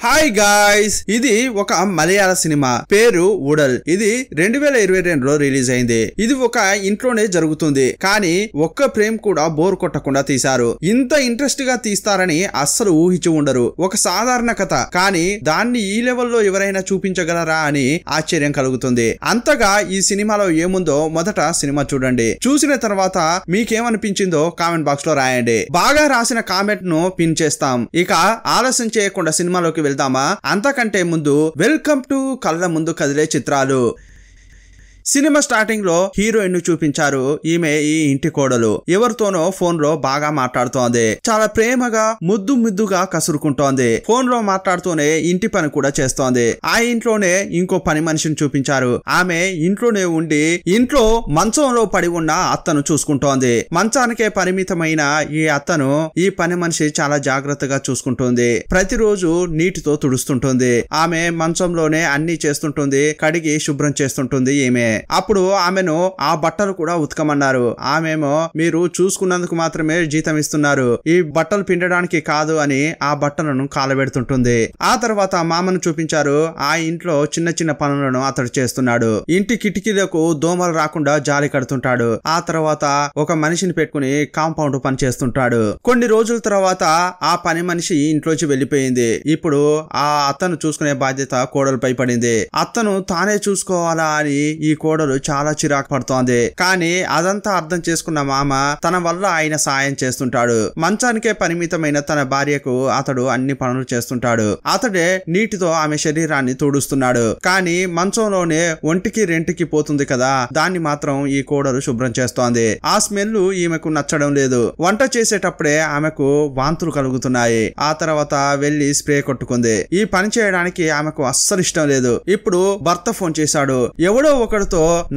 Hi guys, ఇది ఒక మలయాళ cinema పేరు ఊడల్. ఇది 2022లో రిలీజ్ అయింది. ఇది ఒక ఇంట్లోనే జరుగుతుంది, కానీ ఒక్క ప్రేమ్ కూడా బోర్ కొట్టకుండా తీశారు. ఇంత ఇంట్రెస్ట్ గా తీస్తారని అస్సలు ఊహించి ఉండరు. ఒక సాధారణ కథ, కానీ దాన్ని ఈ లెవెల్లో ఎవరైనా చూపించగలరా అని ఆశ్చర్యం కలుగుతుంది. అంతగా ఈ సినిమాలో ఏముందో మొదట సినిమా చూడండి. చూసిన తర్వాత మీకేమనిపించిందో కామెంట్ బాక్స్ లో రాయండి. బాగా రాసిన కామెంట్ ను పిన్ చేస్తాం. ఇక ఆలస్యం చేయకుండా సినిమాలోకి వెళ్దామా? అంతకంటే ముందు వెల్కమ్ టు కళ్ళ ముందు కదిలే చిత్రాలు. సినిమా స్టార్టింగ్ లో హీరోయిన్ ను చూపించారు. ఈమె ఈ ఇంటి కోడలు. ఎవరితోనో ఫోన్ లో బాగా మాట్లాడుతోంది. చాలా ప్రేమగా ముద్దుగా కసురుకుంటోంది. ఫోన్ లో మాట్లాడుతూనే ఇంటి పని కూడా చేస్తోంది. ఆ ఇంట్లోనే ఇంకో పని మనిషిని చూపించారు. ఆమె ఇంట్లోనే ఉండి ఇంట్లో మంచంలో పడి ఉన్న అత్తను చూసుకుంటోంది. మంచానికే పరిమితమైన ఈ అత్తను ఈ పని మనిషి చాలా జాగ్రత్తగా చూసుకుంటుంది. ప్రతిరోజు నీటితో తుడుస్తుంటుంది. ఆమె మంచంలోనే అన్ని చేస్తుంటుంది. కడిగి శుభ్రం చేస్తుంటుంది. ఈమె అప్పుడు ఆమెను ఆ బట్టలు కూడా ఉతకమన్నారు. ఆమెమో మీరు చూసుకున్నందుకు మాత్రమే జీతం ఇస్తున్నారు, ఈ బట్టలు పిండడానికి కాదు అని ఆ బట్టలను కాలబెడుతుంటుంది. ఆ తర్వాత మామను చూపించారు. ఆ ఇంట్లో చిన్న చిన్న పనులను అతడు చేస్తున్నాడు. ఇంటి కిటికీలకు దోమలు రాకుండా జాలి కడుతుంటాడు. ఆ తర్వాత ఒక మనిషిని పెట్టుకుని కాంపౌండ్ పని చేస్తుంటాడు. కొన్ని రోజుల తర్వాత ఆ పని మనిషి ఇంట్లోంచి వెళ్లిపోయింది. ఇప్పుడు ఆ అత్తను చూసుకునే బాధ్యత కోడలుపై పడింది. అత్తను తానే చూసుకోవాలా అని ఈ కోడలు చాలా చిరాకు పడుతోంది. కానీ అదంతా అర్థం చేసుకున్న మామ తన వల్ల ఆయన సాయం చేస్తుంటాడు. మంచానికే పరిమితమైన తన భార్యకు అతడు అన్ని పనులు చేస్తుంటాడు. అతడే నీటితో ఆమె శరీరాన్ని తుడుస్తున్నాడు. కానీ మంచంలోనే ఒంటికి రెంటికి పోతుంది కదా, దాన్ని మాత్రం ఈ కోడలు శుభ్రం చేస్తోంది. ఆ స్మెల్ ఈమెకు నచ్చడం లేదు. వంట చేసేటప్పుడే ఆమెకు వాంతులు కలుగుతున్నాయి. ఆ తర్వాత వెళ్లి స్ప్రే కొట్టుకుంది. ఈ పని చేయడానికి ఆమెకు అస్సలు ఇష్టం లేదు. ఇప్పుడు భర్త ఫోన్ చేశాడు. ఎవడో ఒకడు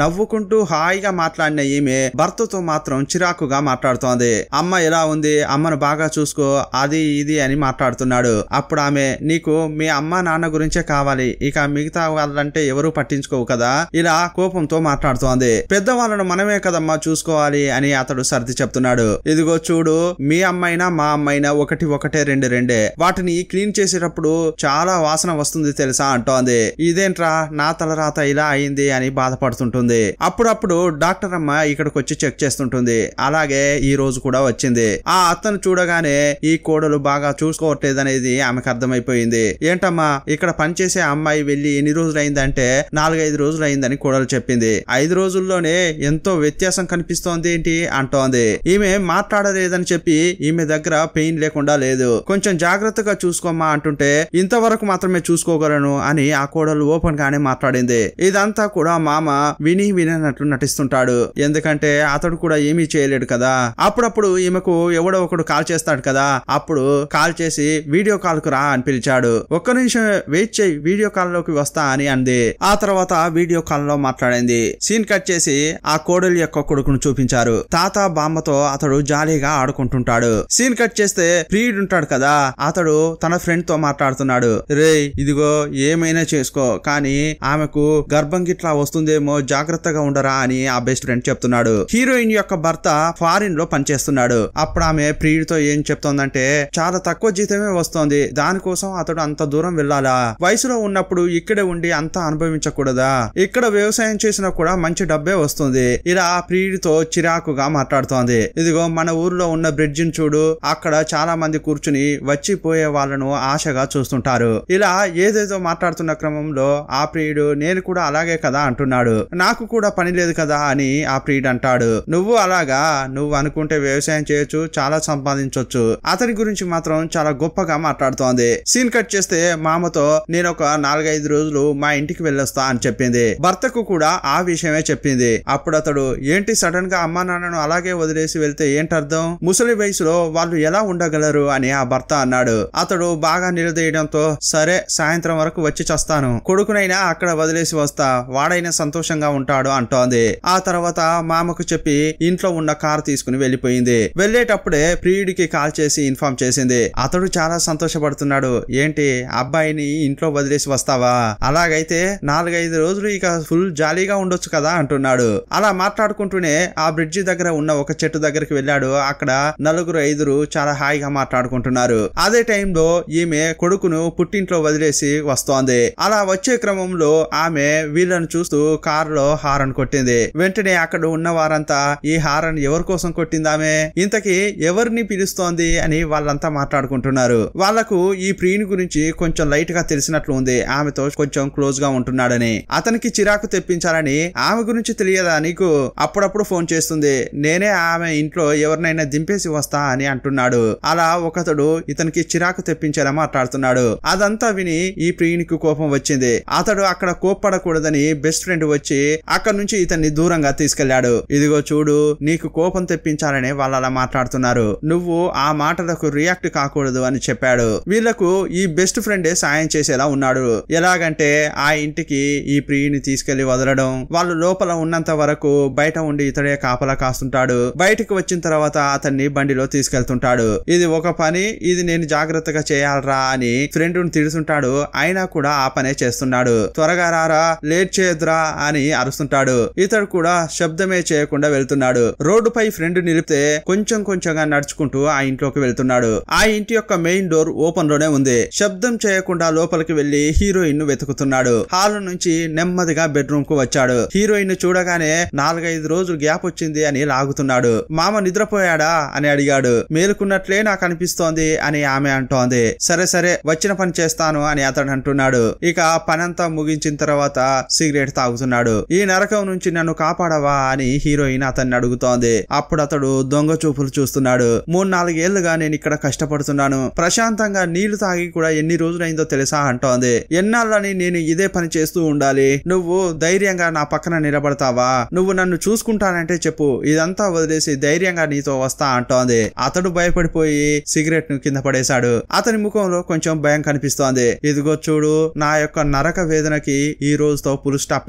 నవ్వుకుంటూ హాయిగా మాట్లాడిన ఈమె భర్తతో మాత్రం చిరాకుగా మాట్లాడుతోంది. అమ్మ ఎలా ఉంది, అమ్మను బాగా చూసుకో, అది ఇది అని మాట్లాడుతున్నాడు. అప్పుడు ఆమె నీకు మీ అమ్మ నాన్న గురించే కావాలి, ఇక మిగతా వాళ్ళంటే ఎవరు పట్టించుకోవు కదా, ఇలా కోపంతో మాట్లాడుతోంది. పెద్దవాళ్ళను మనమే కదమ్మా చూసుకోవాలి అని అతడు సర్ది చెప్తున్నాడు. ఇదిగో చూడు, మీ అమ్మైనా మా అమ్మైనా ఒకటే రెండే, వాటిని క్లీన్ చేసేటప్పుడు చాలా వాసన వస్తుంది తెలుసా అంటోంది. ఇదేంట్రా నా తలరాత ఇలా అయింది అని బాధపడుతుంటుంది. అప్పుడప్పుడు డాక్టర్ అమ్మ ఇక్కడికి వచ్చి చెక్ చేస్తుంటుంది. అలాగే ఈ రోజు కూడా వచ్చింది. ఆ అత్తను చూడగానే ఈ కోడలు బాగా చూసుకోవట్లేదనేది ఆమెకు అర్థమైపోయింది. ఏంటమ్మా ఇక్కడ పనిచేసే అమ్మాయి వెళ్లి ఎన్ని రోజులు అయిందంటే 4-5 రోజులు అయిందని కోడలు చెప్పింది. 5 రోజుల్లోనే ఎంతో వ్యత్యాసం కనిపిస్తోంది ఏంటి అంటోంది. ఈమె మాట్లాడలేదని చెప్పి ఈమె దగ్గర పెయిన్ లేకుండా లేదు, కొంచెం జాగ్రత్తగా చూసుకోమ్మా అంటుంటే ఇంతవరకు మాత్రమే చూసుకోగలను అని ఆ కోడలు ఓపెన్ గానే మాట్లాడింది. ఇదంతా కూడా మామ వినట్లు నటిస్తుంటాడు. ఎందుకంటే అతడు కూడా ఏమీ చేయలేడు కదా. అప్పుడప్పుడు ఈమెకు ఎవడో ఒకడు కాల్ చేస్తాడు కదా, అప్పుడు కాల్ చేసి వీడియో కాల్ కు రా అని పిలిచాడు. ఒక్క నిమిషం వెయిట్ చేయి, వీడియో కాల్ లోకి వస్తా అని అంది. ఆ తర్వాత వీడియో కాల్ లో మాట్లాడింది. సీన్ కట్ చేసి ఆ కోడలి యొక్క కొడుకును చూపించారు. తాత బామ్మతో అతడు జాలీగా ఆడుకుంటుంటాడు. సీన్ కట్ చేస్తే ప్రియుడు ఉంటాడు కదా, అతడు తన ఫ్రెండ్ తో మాట్లాడుతున్నాడు. రే ఇదిగో ఏమైనా చేసుకో, కానీ ఆమెకు గర్భం గిట్లా వస్తుందేమో జాగ్రత్తగా ఉండరా అని ఆ బెస్ట్ ఫ్రెండ్ చెప్తున్నాడు. హీరోయిన్ యొక్క భర్త ఫారిన్ లో పనిచేస్తున్నాడు. అప్పుడు ఆమె ప్రియుడితో ఏం చెప్తోందంటే చాలా తక్కువ జీతమే వస్తోంది, దానికోసం అతడు అంత దూరం వెళ్ళాలా, వయసులో ఉన్నప్పుడు ఇక్కడే ఉండి అంతా అనుభవించకూడదా, ఇక్కడ వ్యవసాయం చేసినా కూడా మంచి డబ్బే వస్తుంది. ఇలా ప్రియుడితో చిరాకుగా మాట్లాడుతోంది. ఇదిగో మన ఊర్లో ఉన్న బ్రిడ్జిని చూడు, అక్కడ చాలా మంది కూర్చుని వచ్చిపోయే వాళ్ళను ఆశగా చూస్తుంటారు. ఇలా ఏదేదో మాట్లాడుతున్న క్రమంలో ఆ ప్రియుడు నేను కూడా అలాగే కదా అంటున్నాడు. నాకు కూడా పని లేదు కదా అని ఆ ప్రియుడు అంటాడు. నువ్వు అలాగా, నువ్వు అనుకుంటే వ్యవసాయం చేయొచ్చు, చాలా సంపాదించొచ్చు, అతని గురించి మాత్రం చాలా గొప్పగా మాట్లాడుతోంది. సీన్ కట్ చేస్తే మామతో నేను ఒక 4-5 రోజులు మా ఇంటికి వెళ్ళొస్తా అని చెప్పింది. భర్తకు కూడా ఆ విషయమే చెప్పింది. అప్పుడు అతడు ఏంటి సడన్ గా అమ్మా నాన్నను అలాగే వదిలేసి వెళ్తే ఏంటర్థం, ముసలి వయసులో వాళ్ళు ఎలా ఉండగలరు అని ఆ భర్త అన్నాడు. అతడు బాగా నిలదీయడంతో సరే సాయంత్రం వరకు వచ్చి చస్తాను, కొడుకునైనా అక్కడ వదిలేసి వస్తా, వాడైనా సంతోషం సంతోషంగా ఉంటాడు అంటోంది. ఆ తర్వాత మామకు చెప్పి ఇంట్లో ఉన్న కారు తీసుకుని వెళ్లిపోయింది. వెళ్లేటప్పుడే ప్రియుడికి కాల్ చేసి ఇన్ఫార్మ్ చేసింది. అతడు చాలా సంతోషపడుతున్నాడు. ఏంటి అబ్బాయిని ఇంట్లో వదిలేసి వస్తావా? అలాగైతే 4-5 రోజులు ఇక ఫుల్ జాలీగా ఉండొచ్చు కదా అంటున్నాడు. అలా మాట్లాడుకుంటూనే ఆ బ్రిడ్జి దగ్గర ఉన్న ఒక చెట్టు దగ్గరికి వెళ్ళాడు. అక్కడ 4-5 చాలా హాయిగా మాట్లాడుకుంటున్నారు. అదే టైంలో ఈమె కొడుకును పుట్టింట్లో వదిలేసి వస్తోంది. అలా వచ్చే క్రమంలో ఆమె వీళ్ళను చూస్తూ కారులో హారన్ కొట్టింది. వెంటనే అక్కడ ఉన్న వారంతా ఈ హారన్ ఎవరి కోసం కొట్టిందామె, ఇంతకీ ఎవరిని పిలుస్తోంది అని వాళ్ళంతా మాట్లాడుకుంటున్నారు. వాళ్లకు ఈ ప్రియుని గురించి కొంచెం లైట్ గా తెలిసినట్లు ఉంది. ఆమెతో కొంచెం క్లోజ్ గా ఉంటున్నాడని, అతనికి చిరాకు తెప్పించాలని. ఆమె గురించి తెలియదా నీకు? అప్పుడప్పుడు ఫోన్ చేస్తుంది. నేనే ఆమె ఇంట్లో ఎవరినైనా దింపేసి వస్తా అని అంటున్నాడు. అలా ఒకతడు ఇతనికి చిరాకు తెప్పించేలా మాట్లాడుతున్నాడు. అదంతా విని ఈ ప్రియునికి కోపం వచ్చింది. అతడు అక్కడ కోప్పడకూడదని బెస్ట్ ఫ్రెండ్ వచ్చి అక్కడ నుంచి ఇతన్ని దూరంగా తీసుకెళ్లాడు. ఇదిగో చూడు, నీకు కోపం తెప్పించాలని వాళ్ళు అలా మాట్లాడుతున్నారు, నువ్వు ఆ మాటలకు రియాక్ట్ కాకూడదు అని చెప్పాడు. వీళ్లకు ఈ బెస్ట్ ఫ్రెండే సాయం చేసేలా ఉన్నాడు. ఎలాగంటే ఆ ఇంటికి ఈ ప్రియుని తీసుకెళ్లి వదలడం, వాళ్ళు లోపల ఉన్నంత వరకు బయట ఉండి ఇతడే కాపలా కాస్తుంటాడు. బయటకు వచ్చిన తర్వాత అతన్ని బండిలో తీసుకెళ్తుంటాడు. ఇది ఒక పని, ఇది నేను జాగ్రత్తగా చేయాలరా అని ఫ్రెండ్ ను తిడుతుంటాడు. అయినా కూడా ఆ పనే చేస్తున్నాడు. త్వరగా రారా, లేట్ చేయొద్దురా అని అరుస్తుంటాడు. ఇతడు కూడా శబ్దమే చేయకుండా వెళ్తున్నాడు. రోడ్డుపై ఫ్రెండ్ నిలిపితే కొంచెం కొంచెంగా నడుచుకుంటూ ఆ ఇంట్లోకి వెళ్తున్నాడు. ఆ ఇంటి యొక్క మెయిన్ డోర్ ఓపెన్ లోనే ఉంది. శబ్దం చేయకుండా లోపలికి వెళ్లి హీరోయిన్ ను వెతుకుతున్నాడు. హాల్ నుంచి నెమ్మదిగా బెడ్రూమ్ కు వచ్చాడు. హీరోయిన్ ను చూడగానే 4-5 రోజులు గ్యాప్ వచ్చింది అని లాగుతున్నాడు. మామ నిద్రపోయాడా అని అడిగాడు. మేలుకున్నట్లే నాకు అనిపిస్తోంది అని ఆమె అంటోంది. సరే సరే వచ్చిన పని చేస్తాను అని అతడు అంటున్నాడు. ఇక పనంతా ముగించిన తర్వాత సిగరెట్ తాగుతున్నాడు. ఈ నరకం నుంచి నన్ను కాపాడవా అని హీరోయిన్ అతన్ని అడుగుతోంది. అప్పుడు అతడు దొంగ చూపులు చూస్తున్నాడు. 3-4 ఏళ్లుగా నేను ఇక్కడ కష్టపడుతున్నాను. ప్రశాంతంగా నీళ్లు తాగి కూడా ఎన్ని రోజులైందో తెలుసా అంటోంది. ఎన్నాళ్ళని నేను ఇదే పని చేస్తూ ఉండాలి? నువ్వు ధైర్యంగా నా పక్కన నిలబడతావా? నువ్వు నన్ను చూసుకుంటానంటే చెప్పు, ఇదంతా వదిలేసి ధైర్యంగా నీతో వస్తా అంటోంది. అతడు భయపడిపోయి సిగరెట్ ను కింద పడేశాడు. అతని ముఖంలో కొంచెం భయం కనిపిస్తోంది. ఇదిగో చూడు, నా యొక్క నరక వేదనకి ఈ రోజుతో ఫుల్ స్టాప్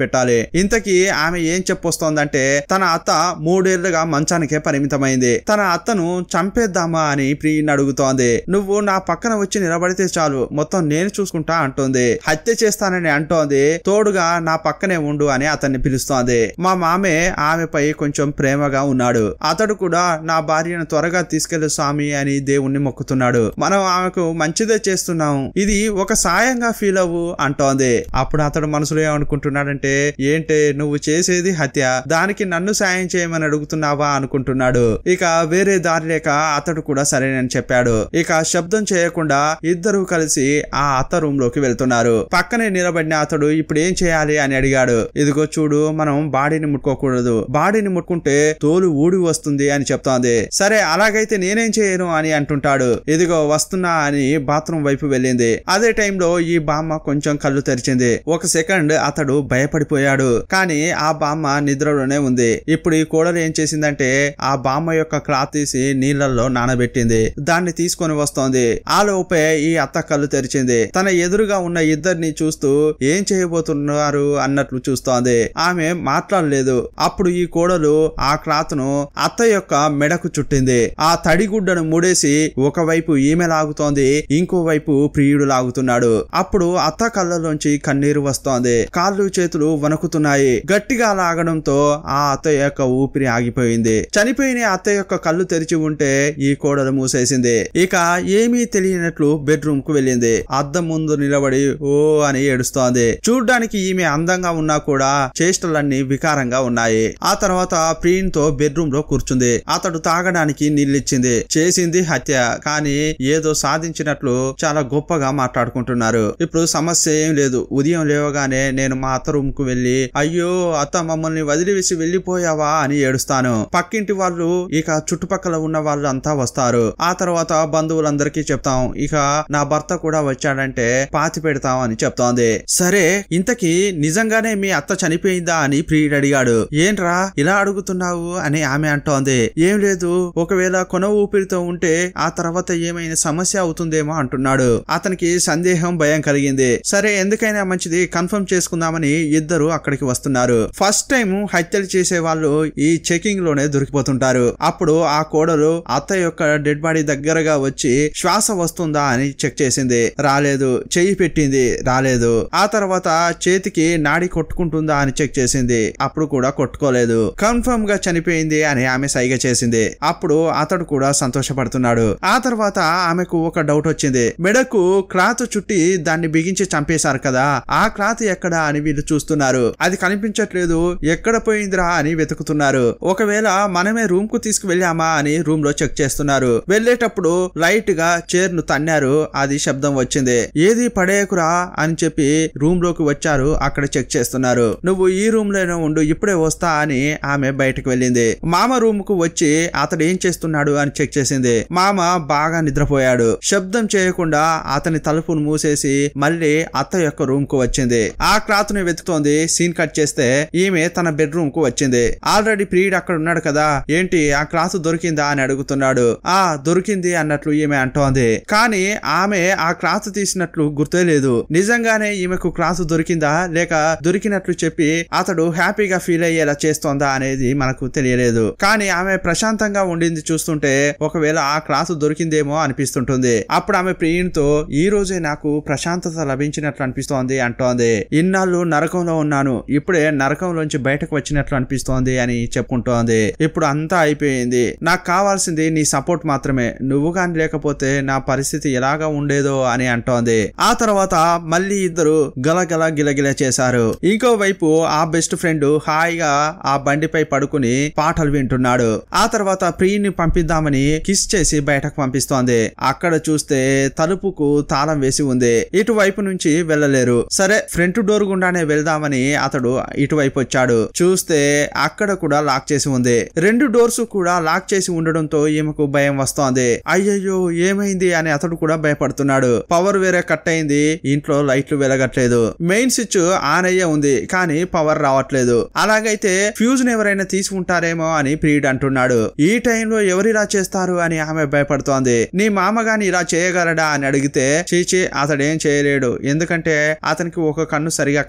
పెట్టాలి. ఇంతకీ ఆమె ఏం చెప్పొస్తోందంటే తన అత్త 3 ఏళ్లుగా మంచానికే పరిమితమైంది. తన అత్తను చంపేద్దామా అని ప్రియుని అడుగుతోంది. నువ్వు నా పక్కన వచ్చి నిలబడితే చాలు, మొత్తం నేను చూసుకుంటా అంటోంది. హత్య చేస్తానని అంటోంది. తోడుగా నా పక్కనే ఉండు అని అతన్ని పిలుస్తోంది. మా మామే ఆమెపై కొంచెం ప్రేమగా ఉన్నాడు. అతడు కూడా నా భార్యను త్వరగా తీసుకెళ్లు స్వామి అని దేవుణ్ణి మొక్కుతున్నాడు. మనం ఆమెకు మంచిదే చేస్తున్నాం, ఇది ఒక సాయంగా ఫీల్ అవ్వు అంటోంది. అప్పుడు అతడు మనసులో ఏమనుకుంటున్నాడంటే, ఏంటే నువ్వు చేసేది హత్య, దానికి నన్ను సాయం చేయమని అడుగుతున్నావా అనుకుంటున్నాడు. ఇక వేరే దారి లేక అతడు కూడా సరేనని చెప్పాడు. ఇక శబ్దం చేయకుండా ఇద్దరు కలిసి ఆ అత్త రూమ్ లోకి వెళ్తున్నారు. పక్కనే నిలబడిన అతడు ఇప్పుడు ఏం చేయాలి అని అడిగాడు. ఇదిగో చూడు, మనం బాడీని ముట్టుకోకూడదు, బాడీని ముట్టుకుంటే తోలు ఊడి వస్తుంది అని చెప్తోంది. సరే అలాగైతే నేనేం చేయను అని అంటుంటాడు. ఇదిగో వస్తున్నా అని బాత్రూమ్ వైపు వెళ్ళింది. అదే టైంలో ఈ బామ్మ కొంచెం కళ్ళు తెరిచింది. ఒక సెకండ్ అతడు భయపడిపోయాడు. కానీ ఆ బామ్మ నిద్రలోనే ఉంది. ఇప్పుడు ఈ కోడలు ఏం చేసిందంటే ఆ బామ్మ యొక్క క్లాత్ తీసి నీళ్లలో నానబెట్టింది. దాన్ని తీసుకొని వస్తోంది. ఆ లోపే ఈ అత్త కళ్ళు తెరిచింది. తన ఎదురుగా ఉన్న ఇద్దరిని చూస్తూ ఏం చేయబోతున్నారు అన్నట్లు చూస్తోంది. ఆమె మాట్లాడలేదు. అప్పుడు ఈ కోడలు ఆ క్లాత్ ను అత్త యొక్క మెడకు చుట్టింది. ఆ తడిగుడ్డను ముడేసి ఒకవైపు ఈమె లాగుతోంది, ఇంకోవైపు ప్రియుడు లాగుతున్నాడు. అప్పుడు అత్త కళ్ళలోంచి కన్నీరు వస్తోంది. కాళ్ళు చేతులు వణుకుతున్నాయి. గట్టిగా లాగడంతో ఆ అత్త యొక్క ఊపిరి ఆగిపోయింది. చనిపోయిన అత్త యొక్క కళ్ళు తెరిచి ఉంటే ఈ కోడలు మూసేసింది. ఇక ఏమీ తెలియనట్లు బెడ్రూమ్ కు వెళ్ళింది. అద్దం ముందు నిలబడి ఓ అని ఏడుస్తోంది. చూడ్డానికి ఈమె అందంగా ఉన్నా కూడా చేష్టలన్నీ వికారంగా ఉన్నాయి. ఆ తర్వాత ప్రియున్ తో బెడ్రూమ్ లో కూర్చుంది. అతడు తాగడానికి నీళ్ళిచ్చింది. చేసింది హత్య, కానీ ఏదో సాధించినట్లు చాలా గొప్పగా మాట్లాడుకుంటున్నారు. ఇప్పుడు సమస్య ఏం లేదు. ఉదయం లేవగానే నేను మా అత్త రూమ్ కు వెళ్లి అయ్యో అత్త మమ్మల్ని వదిలివేసి వెళ్లిపోయావా అని ఏడుస్తాను. పక్కింటి వాళ్ళు ఇక చుట్టుపక్కల ఉన్న వాళ్ళు అంతా వస్తారు. ఆ తర్వాత బంధువులందరికీ చెప్తాం. ఇక నా భర్త కూడా వచ్చాడంటే పాతి పెడతాం అని చెప్తోంది. సరే ఇంతకీ నిజంగానే మీ అత్త చనిపోయిందా అని ప్రియుడు అడిగాడు. ఏంట్రా ఇలా అడుగుతున్నావు అని ఆమె అంటోంది. ఏం లేదు, ఒకవేళ కొన ఊపిరితో ఉంటే ఆ తర్వాత ఏమైనా సమస్య అవుతుందేమో అంటున్నాడు. అతనికి సందేహం భయం కలిగింది. సరే ఎందుకైనా మంచిది కన్ఫర్మ్ చేసుకుందామని ఇద్దరు అక్కడికి వస్తున్నారు. ఫస్ట్ టైం హత్యలు చేసే వాళ్ళు ఈ చెకింగ్ లోనే దొరికిపోతుంటారు. అప్పుడు ఆ కోడలు అత్త యొక్క డెడ్ బాడీ దగ్గరగా వచ్చి శ్వాస వస్తుందా అని చెక్ చేసింది, రాలేదు. చెయ్యి పెట్టింది, రాలేదు. ఆ తర్వాత చేతికి నాడి కొట్టుకుంటుందా అని చెక్ చేసింది, అప్పుడు కూడా కొట్టుకోలేదు. కన్ఫర్మ్ గా చనిపోయింది అని ఆమె సైగ చేసింది. అప్పుడు అతడు కూడా సంతోషపడుతున్నాడు. ఆ తర్వాత ఆమెకు ఒక డౌట్ వచ్చింది. మెడకు క్లాత్ చుట్టి దాన్ని బిగించి చంపేశారు కదా, ఆ క్లాత్ ఎక్కడా అని వీళ్ళు చూస్తున్నారు. అది కనిపించట్లేదు, ఎక్కడ పోయిందిరా అని వెతుకుతున్నారు. ఒకవేళ మనమే రూమ్ కు తీసుకువెళ్ళామా అని రూమ్ లో చెక్ చేస్తున్నారు. వెళ్లేటప్పుడు లైట్ గా చైర్ ను తన్నారు, అది శబ్దం వచ్చింది. ఏది పడేయకురా అని చెప్పి రూమ్ లోకి వచ్చారు. అక్కడ చెక్ చేస్తున్నారు. నువ్వు ఈ రూమ్ లోనే ఉండు, ఇప్పుడే వస్తా అని ఆమె బయటకు వెళ్ళింది. మామ రూమ్ కు వచ్చి అతడు ఏం చేస్తున్నాడు అని చెక్ చేసింది. మామ బాగా నిద్రపోయాడు. శబ్దం చేయకుండా అతని తలుపును మూసేసి మళ్ళీ అత్త యొక్క రూమ్ కు వచ్చింది. ఆ క్లాత్ ని వెతుకుతోంది. సీన్ కట్ చేస్తే ఈమె తన బెడ్రూమ్ కు వచ్చింది. ఆల్రెడీ ప్రియుడు అక్కడ ఉన్నాడు కదా, ఏంటి ఆ క్లాత్ దొరికిందా అని అడుగుతున్నాడు. ఆ దొరికింది అన్నట్లు ఈమె అంటోంది. కానీ ఆమె ఆ క్లాత్ తీసినట్లు గుర్తే లేదు. నిజంగానే ఈమెకు క్లాత్ దొరికిందా లేక దొరికినట్లు చెప్పి అతడు హ్యాపీగా ఫీల్ అయ్యేలా చేస్తోందా అనేది మనకు తెలియలేదు. కానీ ఆమె ప్రశాంతంగా ఉండింది చూస్తుంటే ఒకవేళ ఆ క్లాత్ దొరికిందేమో అనిపిస్తుంటుంది. అప్పుడు ఆమె ప్రియునితో ఈ రోజే నాకు ప్రశాంతత లభించినట్లు అనిపిస్తోంది అంటోంది. ఇన్నాళ్ళు నరకంలో ఉన్నాను, ఇప్పుడే నరకంలోంచి బయటకు వచ్చినట్లు అనిపిస్తోంది అని చెప్పుకుంటోంది. ఇప్పుడు అంతా అయిపోయింది, నాకు కావాల్సింది నీ సపోర్ట్ మాత్రమే, నువ్వు గాని లేకపోతే నా పరిస్థితి ఎలాగా ఉండేదో అని అంటోంది. ఆ తర్వాత మళ్ళీ ఇద్దరు గలగల గిలగిల చేశారు. ఇంకోవైపు ఆ బెస్ట్ ఫ్రెండ్ హాయిగా ఆ బండిపై పడుకుని పాటలు వింటున్నాడు. ఆ తర్వాత ప్రియుని పంపిద్దామని కిస్ చేసి బయటకు పంపిస్తోంది. అక్కడ చూస్తే తలుపుకు తాళం వేసి ఉంది. ఇటువైపు నుంచి వెళ్ళలేరు. సరే ఫ్రంట్ డోర్ గుండానే వెళ్దామని అతడు ఇటువైపు వచ్చాడు. చూస్తే అక్కడ కూడా లాక్ చేసి ఉంది. రెండు డోర్స్ కూడా లాక్ చేసి ఉండడంతో ఈమెకు భయం వస్తోంది. అయ్యయ్యో ఏమైంది అని అతడు కూడా భయపడుతున్నాడు. పవర్ వేరే కట్ అయింది, ఇంట్లో లైట్లు వెలగట్లేదు. మెయిన్ స్విచ్ ఆన్ అయ్యే ఉంది కానీ పవర్ రావట్లేదు. అలాగైతే ఫ్యూజ్ ఎవరైనా తీసుకుంటారేమో అని ప్రియుడు అంటున్నాడు. ఈ టైంలో ఎవరిలా చేస్తారు అని ఆమె భయపడుతోంది. నీ మామగాని ఇలా చేయగలడా అని అడిగితే చీచి అతడేం చేయలేడు, ఎందుకంటే అతనికి ఒక కన్ను సరిగా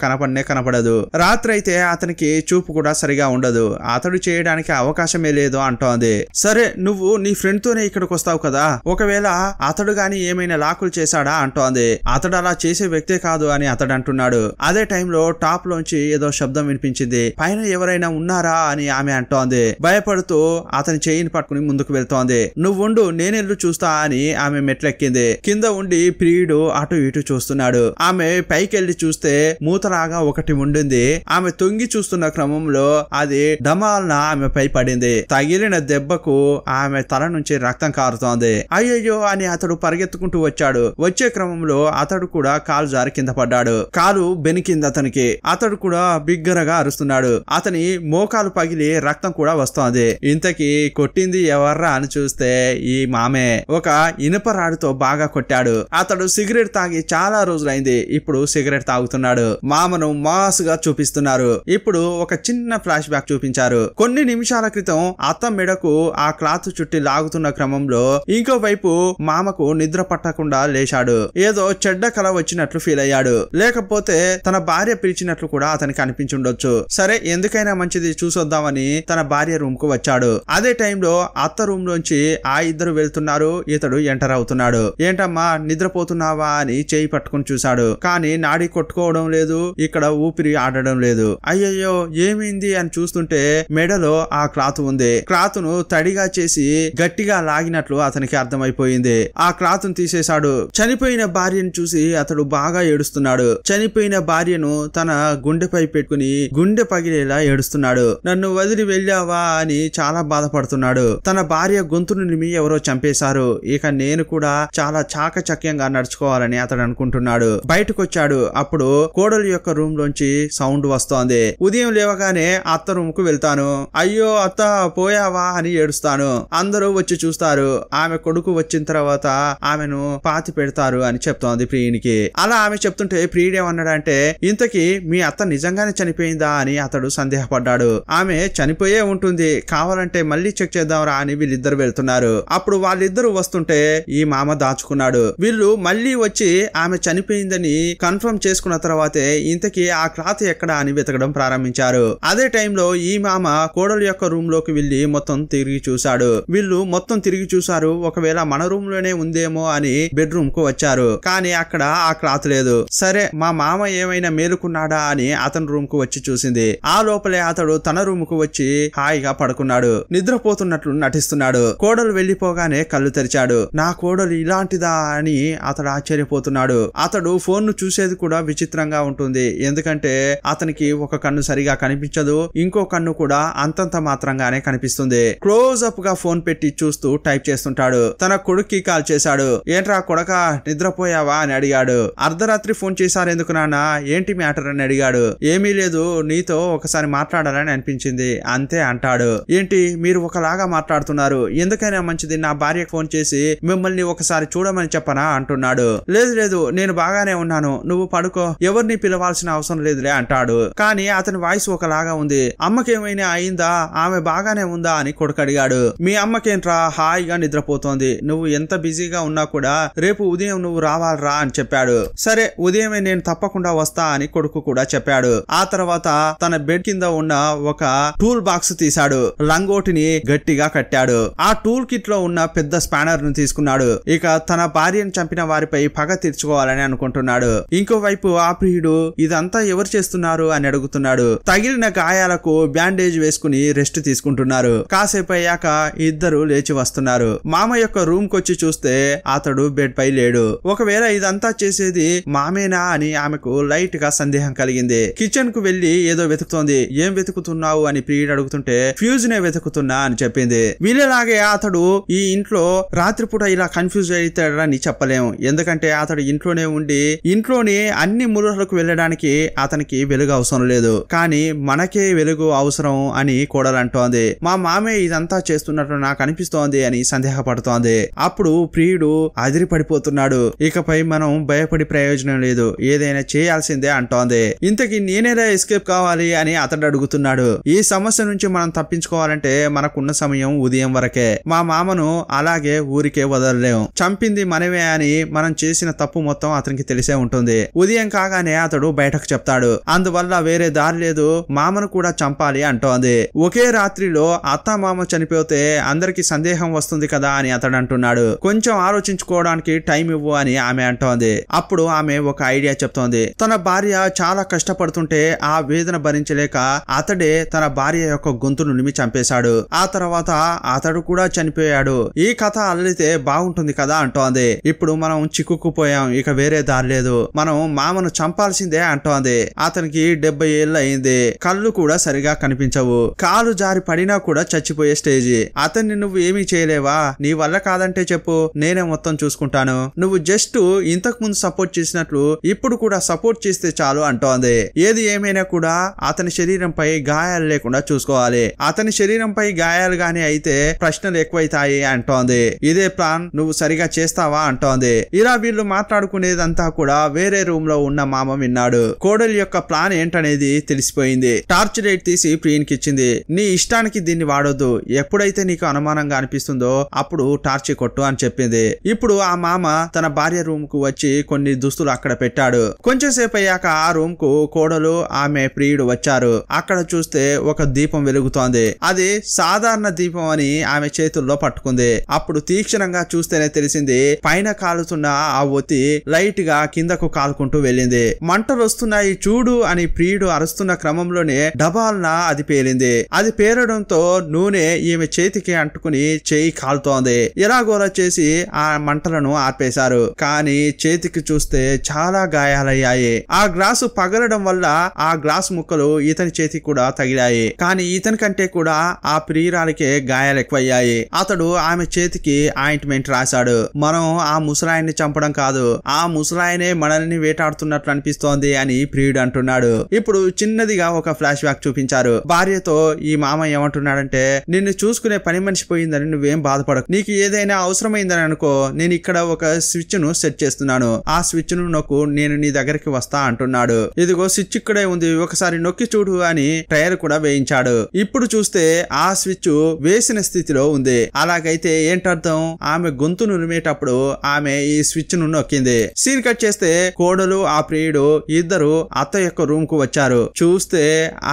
కనపడదు. రాత్రి అయితే అతనికి చూపు కూడా సరిగా ఉండదు, అతడు చేయడానికి అవకాశమే లేదు అంటోంది. సరే నువ్వు నీ ఫ్రెండ్ తోనే ఇక్కడికి వస్తావు కదా, ఒకవేళ అతడు గాని ఏమైనా లాకులు చేశాడా అంటోంది. అతడు అలా చేసే వ్యక్తే కాదు అని అతడు అంటున్నాడు. అదే టైంలో టాప్ లోంచి ఏదో శబ్దం వినిపించింది. పైన ఎవరైనా ఉన్నారా అని ఆమె అంటోంది. భయపడుతూ అతని చేయిని పట్టుకుని ముందుకు వెళ్తోంది. నువ్వుండు నేనెళ్ళు చూస్తా అని ఆమె మెట్లెక్కింది. కింద ఉండి ప్రియుడు అటు ఇటు చూస్తున్నాడు. ఆమె పైకెళ్లి చూస్తే మూతలాగా ఒకటి ఉండింది. ఆమె తొంగి చూస్తున్న క్రమంలో అది డమాల్న ఆమె పై పడింది. తగిలిన దెబ్బకు ఆమె తల నుంచి రక్తం కారుతోంది. అయ్యయ్యో అని అతడు పరిగెత్తుకుంటూ వచ్చాడు. వచ్చే క్రమంలో అతడు కూడా కాలు జారి కింద పడ్డాడు. కాలు బెనికింది అతనికి. అతడు కూడా బిగ్గరగా అరుస్తున్నాడు. అతని మోకాలు పగిలి రక్తం కూడా వస్తోంది. ఇంతకీ కొట్టింది ఎవర్రా అని చూస్తే ఈ మామే ఒక ఇనుప రాడుతో బాగా కొట్టాడు. అతడు సిగరెట్ తాగి చాలా రోజులైంది, ఇప్పుడు సిగరెట్ తాగుతున్నాడు. మామను మాసుగా చూపిస్తున్నారు. ఇప్పుడు ఒక చిన్న ఫ్లాష్ బ్యాక్ చూపించారు. కొన్ని నిమిషాల క్రితం అత్త మెడకు ఆ క్లాత్ చుట్టి లాగుతున్న క్రమంలో ఇంకోవైపు మామకు నిద్ర పట్టకుండా లేచాడు. ఏదో చెడ్డ కల వచ్చినట్లు ఫీల్ అయ్యాడు, లేకపోతే తన భార్య పిలిచినట్లు కూడా అతనికి అనిపించుండొచ్చు. సరే ఎందుకైనా మంచిది చూసొద్దామని తన భార్య రూమ్ కు వచ్చాడు. అదే టైంలో అత్త రూమ్ లోంచి ఆ ఇద్దరు వెళ్తున్నారు. ఇతడు ఎంటర్ అవుతున్నాడు. ఏంటమ్మా నిద్రపోతున్నావా అని చేయి పట్టుకుని చూశాడు. కానీ నాడి కొట్టుకోవడం లేదు, ఇక్కడ ఊపిరి ఆడడం లేదు. అయ్యయ్యో ఏమైంది అని చూస్తుంటే మెడలో ఆ క్లాత్ ఉంది. క్లాత్ ను తడిగా చేసి గట్టిగా లాగినట్లు అతనికి అర్థమైపోయింది. ఆ క్లాత్ ను తీసేశాడు. చనిపోయిన భార్యను చూసి అతడు బాగా ఏడుస్తున్నాడు. చనిపోయిన భార్యను తన గుండెపై పెట్టుకుని గుండె పగిలేలా ఏడుస్తున్నాడు. నన్ను వదిలి వెళ్ళావా అని చాలా బాధపడుతున్నాడు. తన భార్య గొంతును నిమి ఎవరో చంపేశారు, ఇక నేను కూడా చాలా చాకచక్యంగా నడుచుకోవాలని అతడు అనుకుంటున్నాడు. బయటకు వచ్చాడు. అప్పుడు కోడలి యొక్క రూమ్ లోంచి సౌండ్ వస్తోంది. ఉదయం లేవగానే అత్త రూమ్ కు వెళ్తాను, అయ్యో అత్త పోయావా అని ఏడుస్తాను. అందరూ వచ్చి చూస్తారు. ఆమె కొడుకు వచ్చిన తర్వాత ఆమెను పాతి పెడతారు అని చెప్తోంది ప్రియునికి. అలా ఆమె చెప్తుంటే ప్రియుడేమన్నాడంటే ఇంతకీ మీ అత్త నిజంగానే చనిపోయిందా అని అతడు సందేహపడ్డాడు. ఆమె చనిపోయే ఉంటుంది, కావాలంటే మళ్ళీ చెక్ చేద్దాంరా అని వీళ్ళిద్దరు వెళ్తున్నారు. అప్పుడు వాళ్ళిద్దరు వస్తుంటే ఈ మామ దాచుకున్నాడు. వీళ్ళు మళ్ళీ వచ్చి ఆమె చనిపోయిందని కన్ఫర్మ్ చేసుకున్న తర్వాతే ఇంతకీ ఆ క్లాత్ తాత ఎక్కడ అని వెతకడం ప్రారంభించారు. అదే టైంలో ఈ మామ కోడలు యొక్క రూమ్ లోకి వెళ్లి మొత్తం తిరిగి చూశాడు. వీళ్ళు మొత్తం తిరిగి చూశారు. ఒకవేళ మన రూమ్ లోనే ఉందేమో అని బెడ్రూమ్ కు వచ్చారు. కానీ అక్కడ ఆ క్లాత్ లేదు. సరే మా మామ ఏమైనా మేలుకున్నాడా అని అతని రూమ్ కు వచ్చి చూసింది. ఆ లోపలే అతడు తన రూమ్ కు వచ్చి హాయిగా పడుకున్నాడు. నిద్రపోతున్నట్లు నటిస్తున్నాడు. కోడలు వెళ్లిపోగానే కళ్ళు తెరిచాడు. నా కోడలు ఇలాంటిదా అని అతడు ఆశ్చర్యపోతున్నాడు. అతడు ఫోన్ ను చూసేది కూడా విచిత్రంగా ఉంటుంది. ఎందుకంటే అతనికి ఒక కన్ను సరిగా కనిపించదు, ఇంకో కన్ను కూడా అంతంత మాత్రంగానే కనిపిస్తుంది. క్లోజ్ అప్ గా ఫోన్ పెట్టి చూస్తూ టైప్ చేస్తుంటాడు. తన కొడుక్కి కాల్ చేశాడు. ఏంట్రా కొడక నిద్రపోయావా అని అడిగాడు. అర్ధరాత్రి ఫోన్ చేశారు ఎందుకు నాన్న, ఏంటి మ్యాటర్ అని అడిగాడు. ఏమీ లేదు, నీతో ఒకసారి మాట్లాడాలని అనిపించింది అంతే అంటాడు. ఏంటి మీరు ఒకలాగా మాట్లాడుతున్నారు, ఎందుకైనా మంచిది నా భార్యకు ఫోన్ చేసి మిమ్మల్ని ఒకసారి చూడమని చెప్పనా అంటున్నాడు. లేదు లేదు నేను బాగానే ఉన్నాను, నువ్వు పడుకో, ఎవరిని పిలవాల్సిన అవసరం లేదులే అంటాడు. కానీ అతని వాయిస్ ఒకలాగా ఉంది. అమ్మకేమైనా అయిందా, ఆమె బాగానే ఉందా అని కొడుకు అడిగాడు. మీ అమ్మకేంట్రా హాయిగా నిద్రపోతోంది, నువ్వు ఎంత బిజీగా ఉన్నా కూడా రేపు ఉదయం నువ్వు రావాలరా అని చెప్పాడు. సరే ఉదయమే నేను తప్పకుండా వస్తా అని కొడుకు కూడా చెప్పాడు. ఆ తర్వాత తన బెడ్ కింద ఉన్న ఒక టూల్ బాక్స్ తీశాడు. లంగోటిని గట్టిగా కట్టాడు. ఆ టూల్ కిట్ లో ఉన్న పెద్ద స్పానర్ ను తీసుకున్నాడు. ఇక తన భార్యను చంపిన వారిపై పగ తీర్చుకోవాలని అనుకుంటున్నాడు. ఇంకోవైపు ఆ ప్రియుడు ఇదంతా ఎవరు చేస్తున్నారు అని అడుగుతున్నాడు. తగిలిన గాయాలకు బ్యాండేజ్ వేసుకుని రెస్ట్ తీసుకుంటున్నారు. కాసేపు అయ్యాక ఇద్దరు లేచి వస్తున్నారు. మామ యొక్క రూమ్ కొచ్చి చూస్తే అతడు బెడ్ పై లేడు. ఒకవేళ ఇదంతా చేసేది మామేనా అని ఆమెకు లైట్ గా సందేహం కలిగింది. కిచెన్ కు వెళ్లి ఏదో వెతుకుతోంది. ఏం వెతుకుతున్నావు అని ప్రియుడు అడుగుతుంటే ఫ్యూజ్ నే వెతుకుతున్నా అని చెప్పింది. వీళ్ళలాగే అతడు ఈ ఇంట్లో రాత్రిపూట ఇలా కన్ఫ్యూజ్ అవుతాడని చెప్పలేం. ఎందుకంటే అతడు ఇంట్లోనే ఉండి ఇంట్లోని అన్ని మూలలకు వెళ్ళడానికి అతనికి వెలుగు అవసరం లేదు. కానీ మనకే వెలుగు అవసరం అని కోడలంటోంది. మా మామే ఇదంతా చేస్తున్నట్టు నాకు అనిపిస్తోంది అని సందేహపడుతోంది. అప్పుడు ప్రియుడు అదిరి పడిపోతున్నాడు. ఇకపై మనం భయపడి ప్రయోజనం లేదు, ఏదైనా చేయాల్సిందే అంటోంది. ఇంతకీ నేనేలా ఎస్కేప్ కావాలి అని అతడు అడుగుతున్నాడు. ఈ సమస్య నుంచి మనం తప్పించుకోవాలంటే మనకున్న సమయం ఉదయం వరకే. మా మామను అలాగే ఊరికే వదలలేం. చంపింది మనమే అని మనం చేసిన తప్పు మొత్తం అతనికి తెలిసే ఉంటుంది. ఉదయం కాగానే అతడు బయటకు చెప్తాడు. అందువల్ల వేరే దారి లేదు, మామను కూడా చంపాలి అంటోంది. ఒకే రాత్రిలో అత్త మామ చనిపోతే అందరికి సందేహం వస్తుంది కదా అని అతడు అంటున్నాడు. కొంచెం ఆలోచించుకోవడానికి టైం ఇవ్వు అని ఆమె అంటోంది. అప్పుడు ఆమె ఒక ఐడియా చెప్తోంది. తన భార్య చాలా కష్టపడుతుంటే ఆ వేదన భరించలేక అతడే తన భార్య యొక్క గొంతును నిమి చంపేశాడు. ఆ తర్వాత అతడు కూడా చనిపోయాడు. ఈ కథ అల్లితే బాగుంటుంది కదా అంటోంది. ఇప్పుడు మనం చిక్కుకుపోయాం, ఇక వేరే దారి లేదు, మనం మామను చంపాల్సిందే అంటోంది. అతనికి 70 ఏళ్ళు అయింది. కళ్ళు కూడా సరిగా కనిపించవు. కాలు జారి పడినా కూడా చచ్చిపోయే స్టేజి. అతన్ని నువ్వు ఏమీ చేయలేవా? నీ వల్ల కాదంటే చెప్పు, నేనే మొత్తం చూసుకుంటాను. నువ్వు జస్ట్ ఇంతకు ముందు సపోర్ట్ చేసినట్లు ఇప్పుడు కూడా సపోర్ట్ చేస్తే చాలు అంటోంది. ఏది ఏమైనా కూడా అతని శరీరంపై గాయాలు లేకుండా చూసుకోవాలి. అతని శరీరంపై గాయాలు గాని అయితే ప్రశ్నలు ఎక్కువైతాయి అంటోంది. ఇదే ప్లాన్ నువ్వు సరిగా చేస్తావా అంటోంది. ఇలా వీళ్ళు మాట్లాడుకునేదంతా కూడా వేరే రూమ్ లో ఉన్న మామ విన్నాడు. కోడలి యొక్క ప్లాన్ ఏంటనేది తెలిసిపోయింది. టార్చ్ లైట్ తీసి ప్రియునికి ఇచ్చింది. నీ ఇష్టానికి దీన్ని వాడొద్దు, ఎప్పుడైతే నీకు అనుమానంగా అనిపిస్తుందో అప్పుడు టార్చ్ కొట్టు అని చెప్పింది. ఇప్పుడు ఆ మామ తన భార్య రూమ్ కు వచ్చి కొన్ని దుస్తులు అక్కడ పెట్టాడు. కొంచెం సేపు అయ్యాక ఆ రూమ్ కు కోడలు ఆమె ప్రియుడు వచ్చారు. అక్కడ చూస్తే ఒక దీపం వెలుగుతోంది. అది సాధారణ దీపం అని ఆమె చేతుల్లో పట్టుకుంది. అప్పుడు తీక్షణంగా చూస్తేనే తెలిసింది పైన కాలుతున్న ఆ ఒత్తి లైట్ గా కిందకు కాలుకుంటూ వెళ్ళింది. మంటలు వస్తున్నాయి చూడు అని ప్రియుడు అరుస్తున్న క్రమంలోనే డబాల్న అది పేలింది. అది పేరడంతో నూనె ఈమె చేతికి అంటుకుని చేయి కాలుతోంది. ఎలాగోలా చేసి ఆ మంటలను ఆర్పేశారు. కానీ చేతికి చూస్తే చాలా గాయాలయ్యాయి. ఆ గ్లాసు పగలడం వల్ల ఆ గ్లాస్ ముక్కలు ఇతని చేతికి కూడా తగిలాయి. కానీ ఇతని కంటే కూడా ఆ ప్రియురాలికే గాయాలు ఎక్కువయ్యాయి. అతడు ఆమె చేతికి ఆయింట్మెంట్ రాశాడు. మనం ఆ ముసలాయన్ని చంపడం కాదు, ఆ ముసలాయనే మనల్ని వేటాడుతున్నట్లు అనిపిస్తోంది అని ప్రియుడు అంటున్నాడు. ఇప్పుడు చిన్నదిగా ఒక ఫ్లాష్ బ్యాక్ చూపించారు. భార్యతో ఈ మామ ఏమంటున్నాడంటే, నిన్ను చూసుకునే పని మనిషి పోయిందని నువ్వేం బాధపడకు, నీకు ఏదైనా అవసరమైందని అనుకో, నేను ఇక్కడ ఒక స్విచ్ ను సెట్ చేస్తున్నాను, ఆ స్విచ్ ను నొక్కు, నేను నీ దగ్గరికి వస్తా అంటున్నాడు. ఇదిగో స్విచ్ ఇక్కడే ఉంది, ఒకసారి నొక్కి చూడు అని టైర్ కూడా వేయించాడు. ఇప్పుడు చూస్తే ఆ స్విచ్ వేసిన స్థితిలో ఉంది. అలాగైతే ఏంటర్థం? ఆమె గొంతు నులిమేటప్పుడు ఆమె ఈ స్విచ్ ను నొక్కింది. సీన్ కట్ చేస్తే కోడలు ఆ ప్రియుడు ఇద్దరు అత్త యొక్క రూమ్ కు వచ్చారు. చూస్తే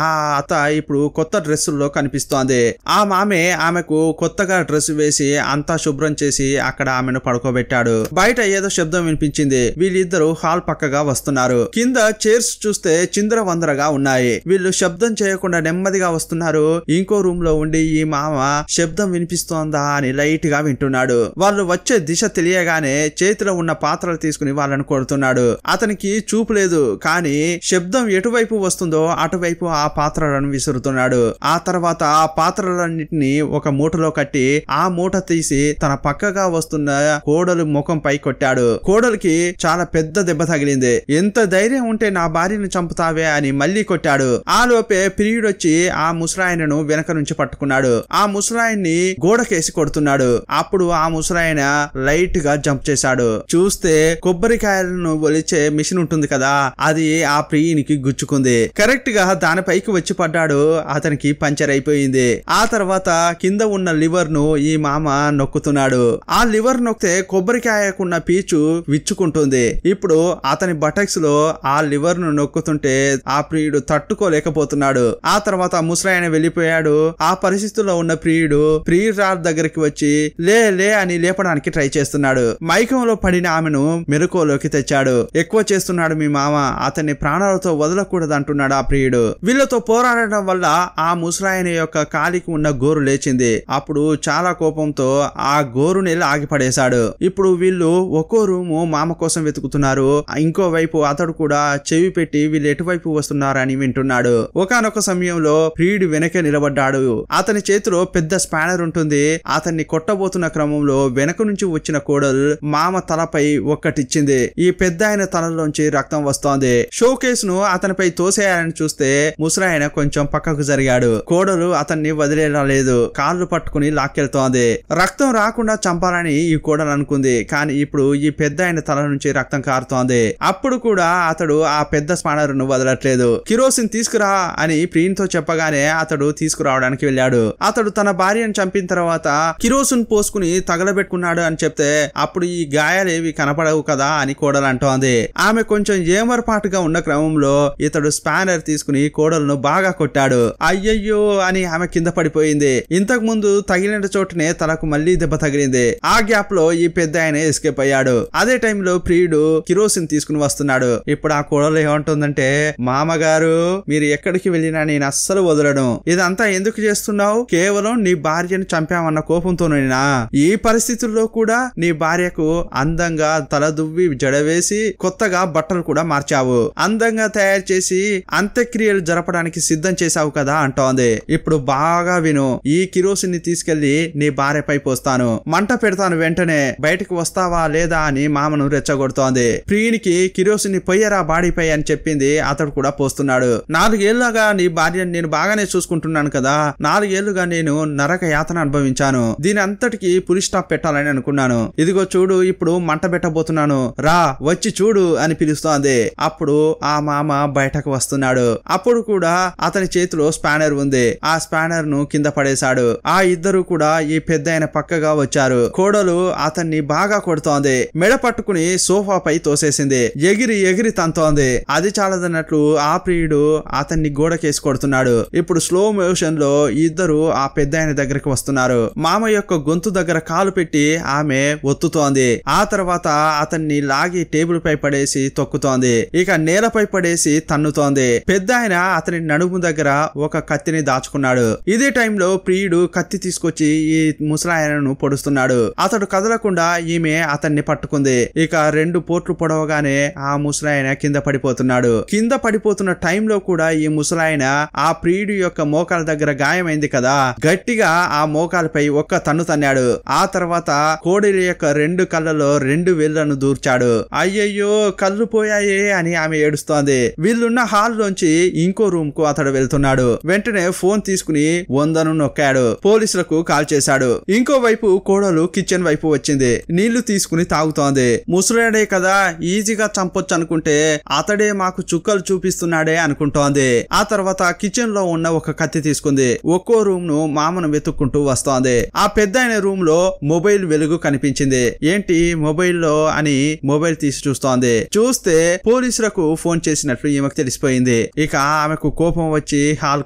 ఆ అత్త ఇప్పుడు కొత్త డ్రెస్సుల్లో కనిపిస్తోంది. ఆ మామే ఆమెకు కొత్తగా డ్రెస్ వేసి అంతా శుభ్రం చేసి అక్కడ ఆమెను పడుకోబెట్టాడు. బయట ఏదో శబ్దం వినిపించింది. వీళ్ళిద్దరూ హాల్ పక్కగా వస్తున్నారు. కింద చైర్స్ చూస్తే చిందర వందరగా ఉన్నాయి. వీళ్ళు శబ్దం చేయకుండా నెమ్మదిగా వస్తున్నారు. ఇంకో రూమ్ లో ఉండి ఈ మామ శబ్దం వినిపిస్తోందా అని లైట్ గా వింటున్నాడు. వాళ్ళు వచ్చే దిశ తెలియగానే చేతిలో ఉన్న పాత్రలు తీసుకుని వాళ్ళని కొడుతున్నాడు. అతనికి చూపు లేదు, కానీ శబ్దం ఎటువైపు వస్తుందో అటువైపు ఆ పాత్రలను విసురుతున్నాడు. ఆ తర్వాత ఆ పాత్రలన్నిటిని ఒక మూటలో కట్టి ఆ మూట తీసి తన పక్కగా వస్తున్న కోడలు ముఖంపై కొట్టాడు. కోడలికి చాలా పెద్ద దెబ్బ తగిలింది. ఎంత ధైర్యం ఉంటే నా భార్యను చంపుతావే అని మళ్ళీ కొట్టాడు. ఆ లోపే ప్రియుడొచ్చి ఆ ముసలాయనను వెనక నుంచి పట్టుకున్నాడు. ఆ ముసలాయన్ని గోడకేసి కొడుతున్నాడు. అప్పుడు ఆ ముసలాయన లైట్ గా జంప్ చేశాడు. చూస్తే కొబ్బరికాయలను ఒలిచే మిషన్ ఉంటుంది కదా, అది ఆ ప్రియునికి గుచ్చుకుంది. కరెక్ట్ గా దానిపైకి వచ్చి పడ్డాడు. అతనికి పంచర్ అయిపోయింది. ఆ తర్వాత కింద ఉన్న లివర్ ను ఈ మామ నొక్కుతున్నాడు. ఆ లివర్ నొక్కితే కొబ్బరికాయకున్న పీచు విచ్చుకుంటుంది. ఇప్పుడు అతని బటక్స్ లో ఆ లివర్ ను నొక్కుతుంటే ఆ ప్రియుడు తట్టుకోలేకపోతున్నాడు. ఆ తర్వాత ముసలాయన వెళ్ళిపోయాడు. ఆ పరిస్థితుల్లో ఉన్న ప్రియురాలు దగ్గరికి వచ్చి లే లే అని లేపడానికి ట్రై చేస్తున్నాడు. మైకంలో పడిన ఆమెను మెరుకోలోకి తెచ్చాడు. ఎక్కువ చేస్తున్నాడు మీ మామ, అతన్ని ప్రాణాలతో వదలకూడదు అంటున్నాడు ఆ ప్రియుడు. వీళ్ళతో పోరాడడం వల్ల ఆ ముసలాయన యొక్క కాలికి ఉన్న గోరు లేచింది. అప్పుడు చాలా కోపంతో ఆ గోరుని ఆగిపడేశాడు. ఇప్పుడు వీళ్ళు ఒక్కో రూము మామ కోసం వెతుకుతున్నారు. ఇంకోవైపు అతడు కూడా చెవి పెట్టి వీళ్ళు ఎటువైపు వస్తున్నారని వింటున్నాడు. ఒకానొక సమయంలో ప్రియుడు వెనకే నిలబడ్డాడు. అతని చేతిలో పెద్ద స్పానర్ ఉంటుంది. అతన్ని కొట్టబోతున్న క్రమంలో వెనక నుంచి వచ్చిన కోడలు మామ తలపై ఒక్కటిచ్చింది. ఈ పెద్ద ఆయన తలలోంచి రక్తం వస్తోంది. షోకేస్ ను అతనిపై తోసేయాలని చూస్తే ముసలాయన కొంచెం పక్కకు జరిగాడు. కోడలు అతన్ని వదిలేలా లేదు. కాళ్ళు పట్టుకుని లాక్కెళ్తోంది. రక్తం రాకుండా చంపాలని ఈ కోడలు అనుకుంది. కానీ ఇప్పుడు ఈ పెద్ద ఆయన తల నుంచి రక్తం కారుతోంది. అప్పుడు కూడా అతడు ఆ పెద్ద స్పానర్ ను వదలట్లేదు. కిరోసిన్ తీసుకురా అని ప్రియునితో చెప్పగానే అతడు తీసుకురావడానికి వెళ్ళాడు. అతడు తన భార్యను చంపిన తర్వాత కిరోసిన్ పోసుకుని తగలబెట్టుకున్నాడు అని చెప్తే అప్పుడు ఈ గాయాలేవి కనపడవు కదా అని కోడలు అంటోంది. ఆమె కొంచెం ఏమరపాటుగా ఉన్న క్రమంలో ఇతడు స్పానర్ తీసుకుని కోడలను బాగా కొట్టాడు. అయ్యయ్యో అని ఆమె కింద పడిపోయింది. ఇంతకు ముందు తగిలిన చోటునే తలకు మళ్ళీ దెబ్బ తగిలింది. ఆ గ్యాప్ లో ఈ పెద్ద ఆయన ఎస్కేప్ అయ్యాడు. అదే టైంలో ప్రియుడు కిరోసిన్ తీసుకుని వస్తున్నాడు. ఇప్పుడు ఆ కోడలు ఏమంటుందంటే, మామగారు మీరు ఎక్కడికి వెళ్ళినా నేను అస్సలు వదలను. ఇదంతా ఎందుకు చేస్తున్నావు? కేవలం నీ భార్యను చంపామన్న కోపంతోనేనా? ఈ పరిస్థితుల్లో కూడా నీ భార్యకు అందంగా తల దువ్వి జడవేసి కొత్తగా బట్టలు కూడా మార్చావు. అందంగా తయారు చేసి అంత్యక్రియలు జరపడానికి సిద్ధం చేశావు కదా అంటోంది. ఇప్పుడు బాగా విను. ఈ కిరోసిన్ ని తీసుకెళ్లి నీ భార్యపై పోస్తాను, మంట పెడతాను, వెంటనే బయటకు వస్తావా లేదా అని మామను రెచ్చగొడుతోంది. ప్రియునికి కిరోసిన్ ని పొయ్యరా బాడీపై అని చెప్పింది. అతడు కూడా పోస్తున్నాడు. 4 ఏళ్లుగా నీ భార్యను నేను బాగానే చూసుకుంటున్నాను కదా. 4 ఏళ్లుగా నేను నరక యాతన అనుభవించాను. దీని అంతటికి పులి స్టాప్ పెట్టాలని అనుకున్నాను. ఇదిగో చూడు, ఇప్పుడు మంట పెట్టబోతున్నాను, రా వచ్చి చూడు అని పిలుస్తోంది. అప్పుడు ఆ మామ బయటకు వస్తున్నాడు. అప్పుడు కూడా అతని చేతిలో స్పానర్ ఉంది. ఆ స్పానర్ ను కింద పడేశాడు. ఆ ఇద్దరు కూడా ఈ పెద్ద ఆయన పక్కగా వచ్చారు. కోడలు అతన్ని బాగా కొడుతోంది. మెడ పట్టుకుని సోఫాపై తోసేసింది. ఎగిరి ఎగిరి తంతోంది. అది చాలదన్నట్లు ఆ ప్రియుడు అతన్ని గోడకేసి కొడుతున్నాడు. ఇప్పుడు స్లో మోషన్ లో ఇద్దరు ఆ పెద్ద ఆయన దగ్గరికి వస్తున్నారు. మామ యొక్క గొంతు దగ్గర కాలు పెట్టి ఆమె ఒత్తుతోంది. ఆ తర్వాత అతన్ని లాగి టేబుల్ పై పడేసి తొక్కుతోంది. ఇక నేలపై పడేసి తన్నుతోంది. పెద్ద ఆయన అతని నడుము దగ్గర ఒక కత్తిని దాచుకున్నాడు. ఇదే టైంలో ప్రియుడు కత్తి తీసుకొచ్చి ఈ ముసలాయనను పొడుస్తున్నాడు. అతడు కదలకుండా ఈమె అతన్ని పట్టుకుంది. ఇక 2 పోట్లు పొడవగానే ఆ ముసలాయన కింద పడిపోతున్నాడు. కింద పడిపోతున్న టైంలో కూడా ఈ ముసలాయన ఆ ప్రియుడు యొక్క మోకాల దగ్గర గాయమైంది కదా, గట్టిగా ఆ మోకాలపై ఒక్క తన్ను తన్నాడు. ఆ తర్వాత కోడలి యొక్క 2 కళ్ళలో 2 వేళ్లను దూర్చాడు. అయ్యయ్యో కళ్ళు పోయాయే అని ఆమె ఏడుస్తోంది. వీళ్ళున్న హాల్ లోంచి ఇంకో రూమ్ కు అతడు వెళ్తున్నాడు. వెంటనే ఫోన్ తీసుకుని 100ను నొక్కాడు. పోలీసులకు కాల్ చేశాడు. ఇంకోవైపు కోడలు కిచెన్ వైపు వచ్చింది. నీళ్లు తీసుకుని తాగుతోంది. ముసలాడే కదా, ఈజీగా చంపొచ్చు అనుకుంటే అతడే మాకు చుక్కలు చూపిస్తున్నాడే అనుకుంటోంది. ఆ తర్వాత కిచెన్ లో ఉన్న ఒక కత్తి తీసుకుంది. ఒక్కో రూమ్ ను మామను వెతుక్కుంటూ వస్తోంది. ఆ పెద్ద రూమ్ లో మొబైల్ వెలుగు కనిపించింది. ఏంటి మొబైల్ లో అని మొబైల్ తీసి చూస్తోంది. చూస్తే పోలీసులకు ఫోన్ చేసిన చేసినట్లు ఈమెకు తెలిసిపోయింది. ఇక ఆమెకు కోపం వచ్చి హాల్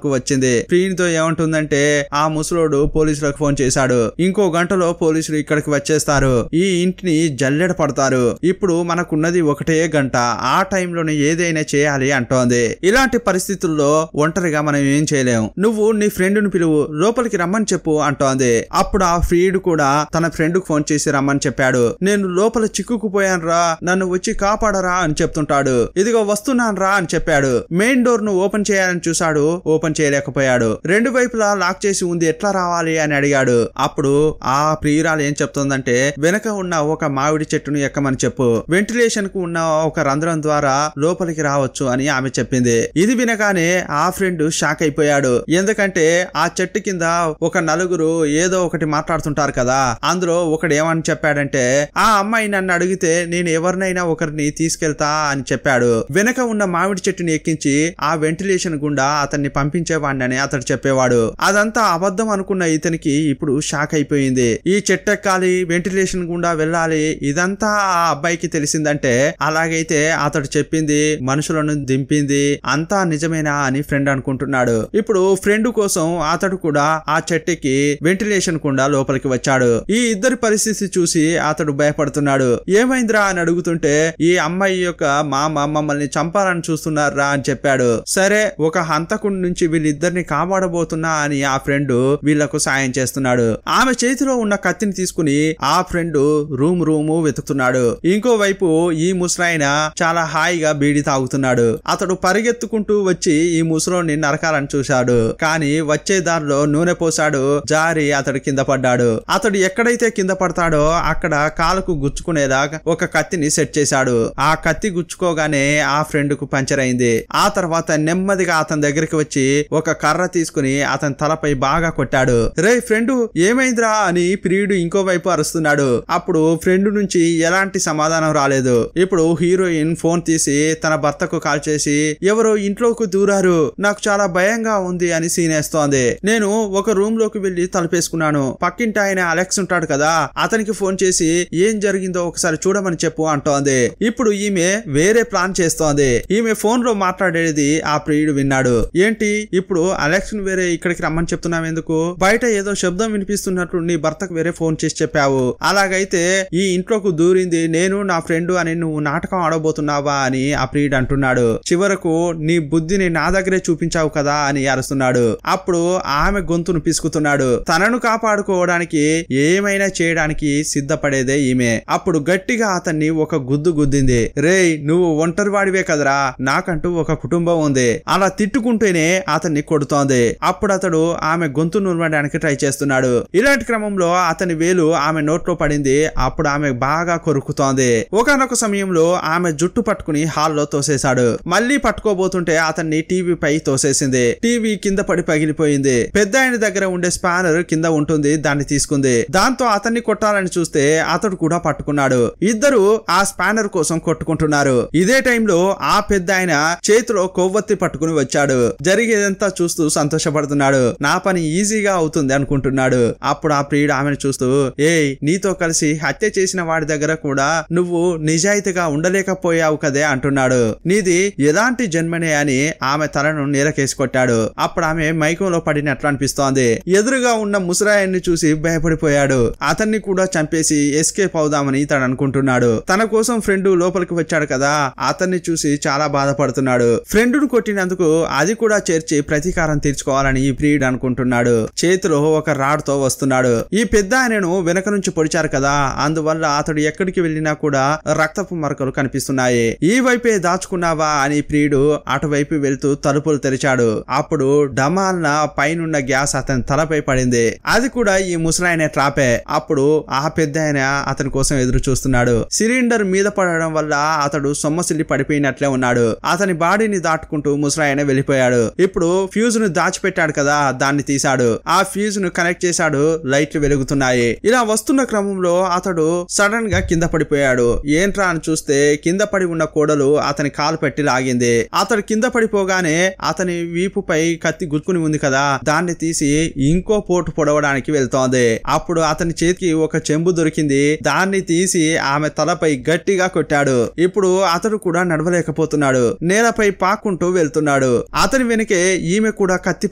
కు వచ్చింది. ప్రియునితో ఏమంటుందంటే ఆ ముసలోడు పోలీసులకు ఫోన్ చేశాడు, ఇంకో గంటలో పోలీసులు ఇక్కడికి వచ్చేస్తారు, ఈ ఇంటిని జల్లెడ పడతారు, ఇప్పుడు మనకున్నది ఒకటే గంట, ఆ టైంలోనే ఏదైనా చేయాలి అంటోంది. ఇలాంటి పరిస్థితుల్లో ఒంటరిగా మనం ఏం చేయలేం, నువ్వు నీ ఫ్రెండ్ ను పిలువు, లోపలికి రమ్మని చెప్పు అంటోంది. అప్పుడు ఆ ఫ్రీడ్ కూడా తన ఫ్రెండ్ కు ఫోన్ చేసి రమ్మని చెప్పాడు. నేను లోపల చిక్కుకుపోయాను రా, నన్ను వచ్చి కాపాడరా అని చెప్తుంటాడు. ఇదిగో వస్తున్నాను రా అని చెప్పాడు. మెయిన్ డోర్ ను ఓపెన్ చేయాలని చూశాడు, ఓపెన్ చేయలేకపోయాడు. రెండు వైపులా లాక్ చేసి ఉంది, ఎట్లా రావాలి అని అడిగాడు. అప్పుడు ఆ ప్రియురాలు ఏం చెప్తోందంటే వెనక ఉన్న ఒక మామిడి చెట్టును ఎక్కమని చెప్పు, వెంటిలేషన్ కు ఉన్న ఒక రంధ్రం ద్వారా లోపలికి రావచ్చు అని ఆమె చెప్పింది. ఇది వినగానే ఆ ఫ్రెండ్ షాక్ అయిపోయాడు. ఎందుకంటే ఆ చెట్టు కింద ఒక నలుగురు ఏదో ఒకటి మాట్లాడుతుంటారు కదా, అందులో ఒకడు ఏమని చెప్పాడంటే ఆ అమ్మాయి నన్ను అడిగితే నేను ఎవరినైనా ఒకరిని తీసుకెళ్తా అని చెప్పాడు. వెనక ఉన్న మామిడి చెట్టుని ఎక్కించి ఆ వెంటిలేషన్ గుండా అతన్ని పంపించేవాడిని అని అతడు చెప్పేవాడు. అదంతా అబద్ధం అనుకున్న ఇతనికి ఇప్పుడు షాక్ అయిపోయింది. ఈ చెట్టు ఎక్కాలి, వెంటిలేషన్ గుండా వెళ్ళాలి, ఇదంతా ఆ అబ్బాయికి తెలిసిందంటే అలాగైతే అతడు చెప్పింది మనుషులను దింపింది అంతా నిజమేనా అని ఫ్రెండ్ అనుకుంటున్నాడు. ఇప్పుడు ఫ్రెండ్ కోసం అతడు కూడా ఆ చెట్టుకి వెంటిలేషన్ కుండా లోపలికి వచ్చాడు. ఈ ఇద్దరి పరిస్థితి చూసి అతడు భయపడుతున్నాడు. ఏమైందిరా అని అడుగుతుంటే ఈ అమ్మాయి యొక్క మామ మమ్మల్ని చంపాలని చూస్తున్నారా అని చెప్పాడు. సరే ఒక హంతకుడి నుంచి వీళ్ళిద్దరిని కాపాడబోతున్నా అని ఆ ఫ్రెండ్ వీళ్లకు సాయం చేస్తున్నాడు. ఆమె చేతిలో ఉన్న కత్తిని తీసుకుని ఆ ఫ్రెండ్ రూము వెతుకుతున్నాడు. ఇంకోవైపు ఈ ముసలాయన చాలా హాయిగా బీడి తాగుతున్నాడు. అతడు పరిగెత్తుకుంటూ వచ్చి ఈ ముసలోని నరకాలని చూశాడు. కానీ వచ్చే దారిలో నూనె పోసాడు, జారి అతడు కింద పడ్డాడు. అతడు ఎక్కడైతే కింద పడతాడో అక్కడ కాలుకు గుచ్చుకునేలా ఒక కత్తిని సెట్ చేశాడు. ఆ కత్తి గుచ్చుకోగానే ఆ ఫ్రెండ్ కు పంచర్ అయింది. ఆ తర్వాత నెమ్మదిగా అతని దగ్గరికి వచ్చి ఒక కర్ర తీసుకుని అతని తలపై బాగా కొట్టాడు. రే ఫ్రెండ్ ఏమైందిరా అని ప్రియుడు ఇంకోవైపు అరుస్తున్నాడు. అప్పుడు ఫ్రెండ్ నుంచి ఎలాంటి సమాధానం రాలేదు. ఇప్పుడు హీరోయిన్ ఫోన్ తీసి తన భర్తకు కాల్ చేసి ఎవరో ఇంట్లోకి దూరారు, నాకు చాలా భయంగా ఉంది అని సీనేస్తోంది. నేను ఒక రూమ్ లోకి వెళ్లి తలుపేసుకున్నాను, పక్కింటి ఆయన అలెక్స్ ఉంటాడు కదా అతనికి ఫోన్ చేసి ఏం జరిగిందో ఒకసారి చూడమని చెప్పు అంటోంది. ఇప్పుడు ఈమె వేరే ప్లాన్ చేస్తోంది. ఈమె ఫోన్ లో మాట్లాడేది ఆ ప్రియుడు విన్నాడు. ఏంటి ఇప్పుడు అలెక్స్ ను వేరే ఇక్కడికి రమ్మని చెప్తున్నావు ఎందుకు, బయట ఏదో శబ్దం వినిపిస్తున్నట్లు నీ భర్తకు వేరే ఫోన్ చేసి చెప్పావు, అలాగైతే ఈ ఇంట్లోకి దూరింది నేను నా ఫ్రెండ్ అని నువ్వు నాటకం ఆడబోతున్నావా అని ఆ ప్రియుడు అంటున్నాడు. చివరకు నీ బుద్ధిని నా దగ్గరే చూపించావు కదా అని అరుస్తున్నాడు. అప్పుడు ఆమె గొంతును పిసుకుతున్నాడు. తనను కాపాడుకోవడానికి ఏమైనా చేయడానికి సిద్ధపడేదే ఈమె. అప్పుడు గట్టిగా అతన్ని ఒక గుద్దు గుద్దింది. రేయ్ నువ్వు ఒంటరి వాడివే కదరా, నాకంటూ ఒక కుటుంబం ఉంది, అలా తిట్టుకుంటేనే అతన్ని కొడుతోంది. అప్పుడు అతడు ఆమె గొంతు నురవడానికి ట్రై చేస్తున్నాడు. ఇలాంటి క్రమంలో అతని వేలు ఆమె నోట్లో పడింది. అప్పుడు ఆమె బాగా కొరుకుతోంది. ఒకానొక సమయంలో ఆమె జుట్టు పట్టుకుని హాల్లో తోసేశాడు. మళ్ళీ పట్టుకోబోతుంటే అతన్ని టీవీ పై తోసేసింది. టీవీ కింద పడి పగిలిపోయింది. పెద్ద ఆయన దగ్గర ఉండే స్పానర్ కింద ఉంటుంది, దాన్ని తీసుకుంది. దాంతో అతన్ని కొట్టాలని చూస్తే అతడు కూడా పట్టుకున్నాడు. ఇద్దరు ఆ స్పానర్ కోసం కొట్టుకుంటున్నారు. ఇదే టైంలో ఆ పెద్ద ఆయన చేతిలో కొవ్వొత్తి పట్టుకుని వచ్చాడు. జరిగేదంతా చూస్తూ సంతోషపడుతున్నాడు. నా పని ఈజీగా అవుతుంది అనుకుంటున్నాడు. అప్పుడు ఆ ప్రియుడు ఆమెను చూస్తూ ఏయ్ నీతో కలిసి హత్య చేసిన వాడి దగ్గర కూడా నువ్వు నిజాయితీగా ఉండలేకపోయావు కదే అంటున్నాడు. నీది ఎలాంటి జన్మనే అని ఆమె తలను నీలకేసి కొట్టాడు. అప్పుడు ఆమె మైకంలో పడినట్లు అనిపిస్తోంది. ఎదురుగా ఉన్న ముసరాయన్ని చూసి భయపడిపోయాడు. అతన్ని కూడా చంపేసి ఎస్కేప్ అవుదామని తను అనుకుంటున్నాడు. తన కోసం ఫ్రెండ్ లోపలికి వచ్చాడు కదా, అతన్ని చూసి చాలా బాధపడుతున్నాడు. ఫ్రెండ్ను కొట్టినందుకు అది కూడా చేర్చి ప్రతీకారం తీర్చుకోవాలని ఈ ప్రియుడు అనుకుంటున్నాడు. చేతిలో ఒక రాడ్ తో వస్తున్నాడు. ఈ పెద్ద ఆయనను వెనక నుంచి పొడిచారు కదా, అందువల్ల అతడు ఎక్కడికి వెళ్ళినా కూడా రక్తపు మరకలు కనిపిస్తున్నాయి. ఈ వైపే దాచుకున్నావా అని ప్రియుడు అటువైపు వెళ్తూ తలుపులు తెరిచాడు. అప్పుడు డమాల్న పైనున్న గ్యాస్ అతని తలపై పడింది. అది కూడా ఈ ముసలాయన ట్రాపే. అప్పుడు ఆ పెద్ద ఆయన అతని కోసం ఎదురు చూస్తున్నాడు. సిలిండర్ మీద పడడం వల్ల అతడు సొమ్మసిల్లి పడిపోయినట్లే ఉన్నాడు. అతని బాడీని దాటుకుంటూ ముసలాయన వెళ్ళిపోయాడు. ఇప్పుడు ఫ్యూజ్ ను దాచిపెట్టాడు కదా, దాన్ని తీశాడు. ఆ ఫ్యూజ్ ను కనెక్ట్ చేశాడు. లైట్లు వెలుగుతున్నాయి. ఇలా వస్తున్న క్రమంలో అతడు సడన్ గా కింద పడిపోయాడు. ఏంట్రా అని చూస్తే కింద పడి ఉన్న కోడలు అతని కాలు పెట్టి లాగింది. అతడు కింద పడిపోగానే అతని వీపుపై కత్తి గుచ్చుకుని ఉంది కదా, దాన్ని తీసి ఇంకో పోటు పొడవడానికి వెళ్తోంది. అప్పుడు అతని చేతికి ఒక చెంబు దొరికింది. దాన్ని తీసి ఆమె తలపై గట్టిగా కొట్టాడు. ఇప్పుడు అతడు కూడా నడవలేకపోతున్నాడు. పడిపోతున్నాడు. నేలపై పాక్కుంటూ వెళ్తున్నాడు. అతని వెనుకే ఈమె కూడా కత్తి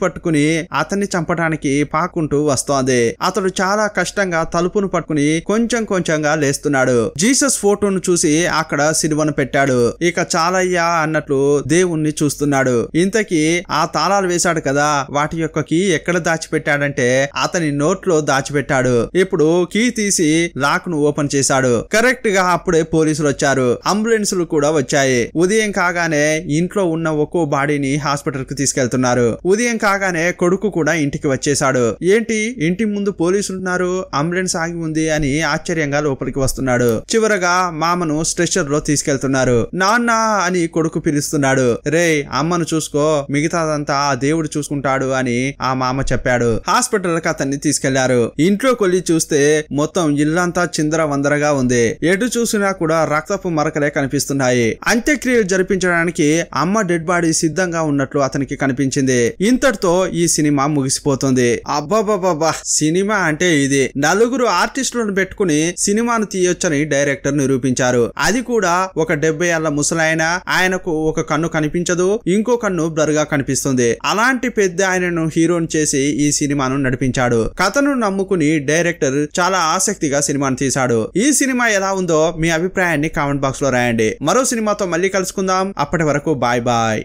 పట్టుకుని అతన్ని చంపడానికి పాక్కుంటూ వస్తోంది. అతడు చాలా కష్టంగా తలుపును పట్టుకుని కొంచెం కొంచెంగా లేస్తున్నాడు. జీసస్ ఫోటోను చూసి అక్కడ సిలువను పెట్టాడు. ఇక చాలయ్యా అన్నట్లు దేవుణ్ణి చూస్తున్నాడు. ఇంతకీ ఆ తాళాలు వేశాడు కదా, వాటి యొక్క కీ ఎక్కడ దాచిపెట్టాడంటే అతని నోట్లో దాచిపెట్టాడు. ఇప్పుడు కీ తీసి లాక్ ను ఓపెన్ చేశాడు. కరెక్ట్ గా అప్పుడే పోలీసులు వచ్చారు. అంబులెన్సులు కూడా వచ్చాయి. ఉదయం కాగానే ఇంట్లో ఉన్న ఒక్కో బాడీని హాస్పిటల్ కు తీసుకెళ్తున్నారు. ఉదయం కాగానే కొడుకు కూడా ఇంటికి వచ్చేశాడు. ఏంటి ఇంటి ముందు పోలీసులున్నారు, అంబులెన్స్ ఆగి ఉంది అని ఆశ్చర్యంగా లోపలికి వస్తున్నాడు. చివరగా మామను స్ట్రెచర్ లో తీసుకెళ్తున్నారు. నాన్న అని కొడుకు పిలుస్తున్నాడు. రే అమ్మను చూసుకో, మిగతాదంతా ఆ దేవుడు చూసుకుంటాడు అని ఆ మామ చెప్పాడు. హాస్పిటల్ కి అతన్ని తీసుకెళ్లారు. ఇంట్లోకి వెళ్ళి చూస్తే మొత్తం ఇల్లంతా చిందర వందరగా ఉంది. ఎటు చూసినా కూడా రక్తపు మరకలే కనిపిస్తున్నాయి. అంత్యక్రియలు జరిపించడానికి అమ్మ డెడ్ బాడీ సిద్ధంగా ఉన్నట్లు అతనికి కనిపించింది. ఇంతటితో ఈ సినిమా ముగిసిపోతుంది. అబ్బాబాబా, సినిమా అంటే ఇది. నలుగురు ఆర్టిస్టులను పెట్టుకుని సినిమాను తీయొచ్చని డైరెక్టర్ నిరూపించారు. అది కూడా ఒక 70 ఏళ్ల ముసలాయన. ఆయనకు ఒక కన్ను కనిపించదు, ఇంకో కన్ను బ్లర్ గా కనిపిస్తుంది. అలాంటి పెద్ద ఆయనను హీరోని చేసి ఈ సినిమాను నడిపించాడు. కథను నమ్ముకుని డైరెక్టర్ చాలా ఆసక్తిగా సినిమాను తీశాడు. ఈ సినిమా ఎలా ఉందో మీ అభిప్రాయాన్ని కామెంట్ బాక్స్ లో రాయండి. మరో సినిమాతో మళ్ళీ కలుసుకుందాం. అప్పటి వరకు బాయ్ బాయ్.